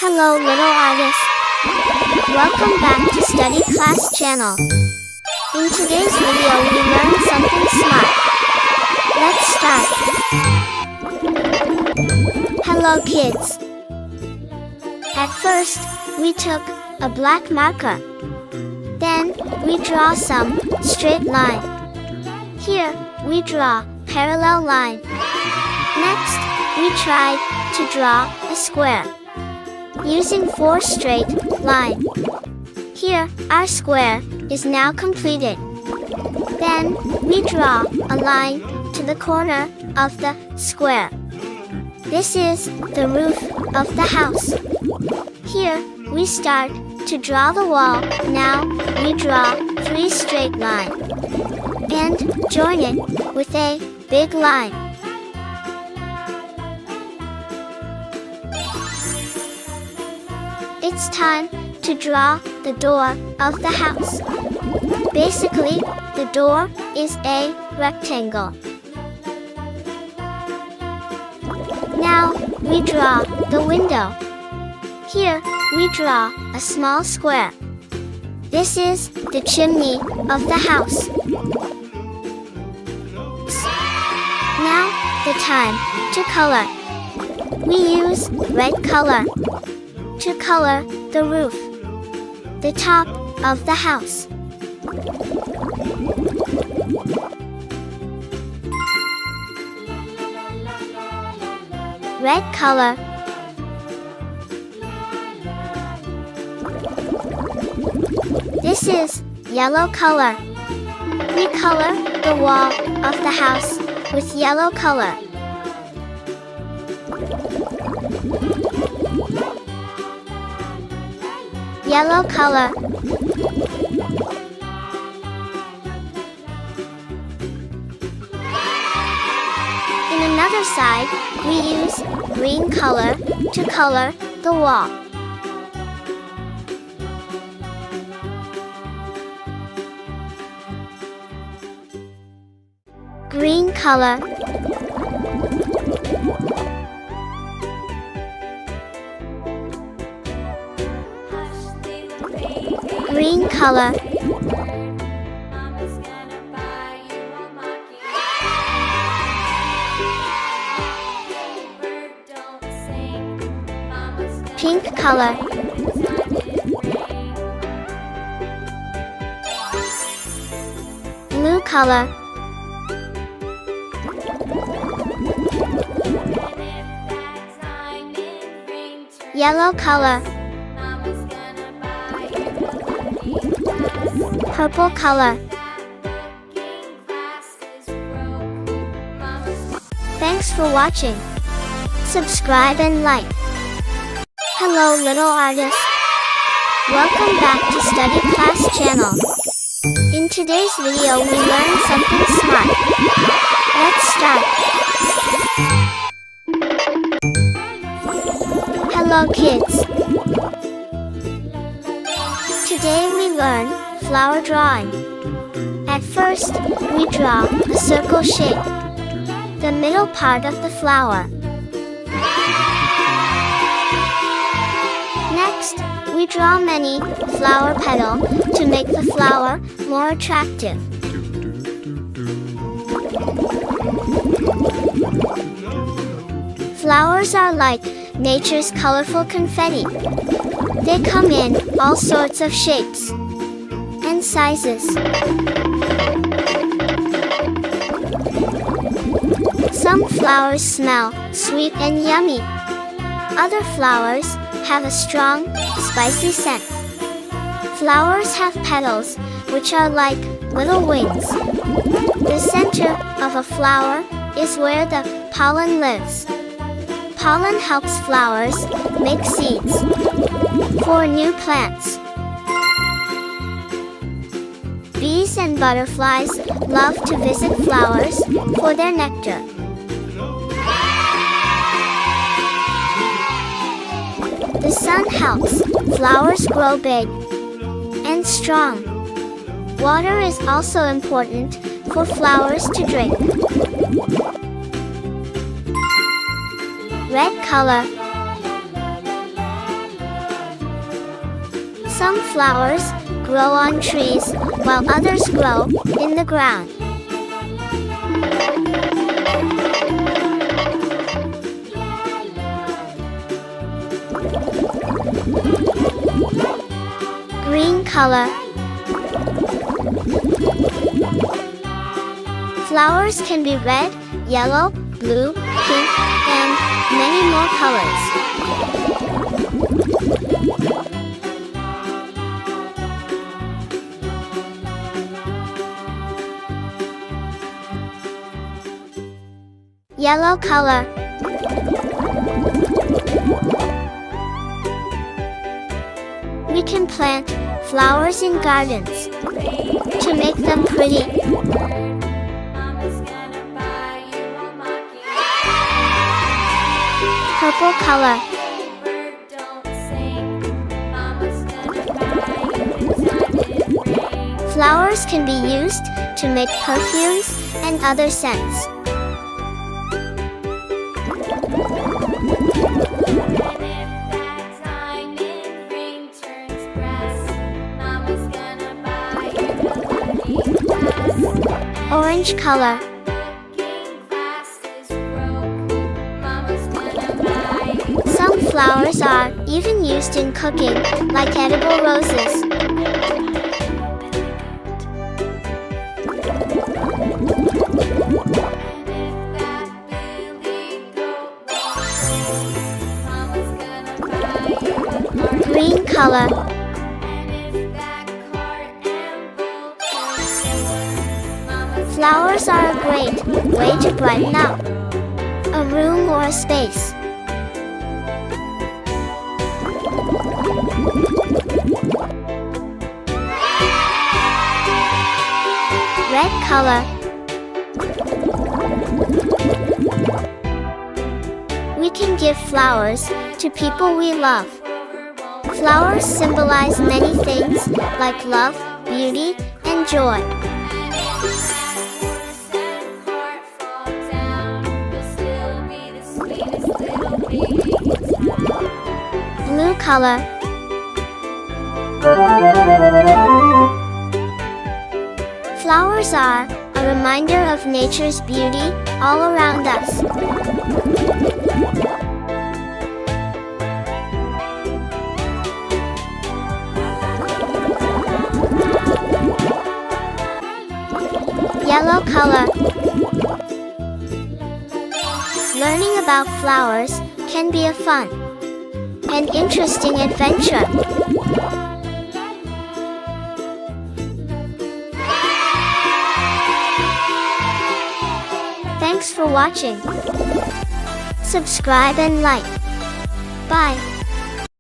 Hello little artists. Welcome back to Study Class channel. In today's video we learn something smart. Let's start. Hello kids. At first, we took a black marker. Then, we draw some straight line. Here, we draw parallel line. Next, we tried to draw a square using 4 straight lines. Here, our square is now completed. Then, we draw a line to the corner of the square. This is the roof of the house. Here, we start to draw the wall. Now, we draw 3 straight lines and join it with a big line. It's time to draw the door of the house. Basically, the door is a rectangle. Now, we draw the window. Here, we draw a small square. This is the chimney of the house. Now, the time to color. We use red color to color the roof, the top of the house. Red color. This is yellow color. We color the wall of the house with yellow color. Yellow color. In another side, we use green color to color the wall. Green color. Green color. Pink color. Blue color. Yellow color. Purple color. Thanks for watching. Subscribe and like. Hello little artists. Welcome back to Study Class channel. In today's video we learn something smart. Let's start. Hello kids. Today we learn flower drawing. At first, we draw a circle shape, the middle part of the flower. Next, we draw many flower petals to make the flower more attractive. Flowers are like nature's colorful confetti. They come in all sorts of shapes and sizes. Some flowers smell sweet and yummy. Other flowers have a strong, spicy scent. Flowers have petals, which are like little wings. The center of a flower is where the pollen lives. Pollen helps flowers make seeds for new plants. Bees and butterflies love to visit flowers for their nectar. The sun helps flowers grow big and strong. Water is also important for flowers to drink. Red color. Some flowers grow on trees, while others grow in the ground. Green color. Flowers can be red, yellow, blue, pink, and many more colors. Yellow color. We can plant flowers in gardens to make them pretty. Purple color. Flowers can be used to make perfumes and other scents. Orange color. Some flowers are even used in cooking, like edible roses. Green color. Flowers are a great way to brighten up a room or a space. Red color. We can give flowers to people we love. Flowers symbolize many things like love, beauty, and joy. Blue color. Flowers are a reminder of nature's beauty all around us. Yellow color. Learning about flowers can be a fun and interesting adventure. Thanks for watching. Subscribe and like. Bye.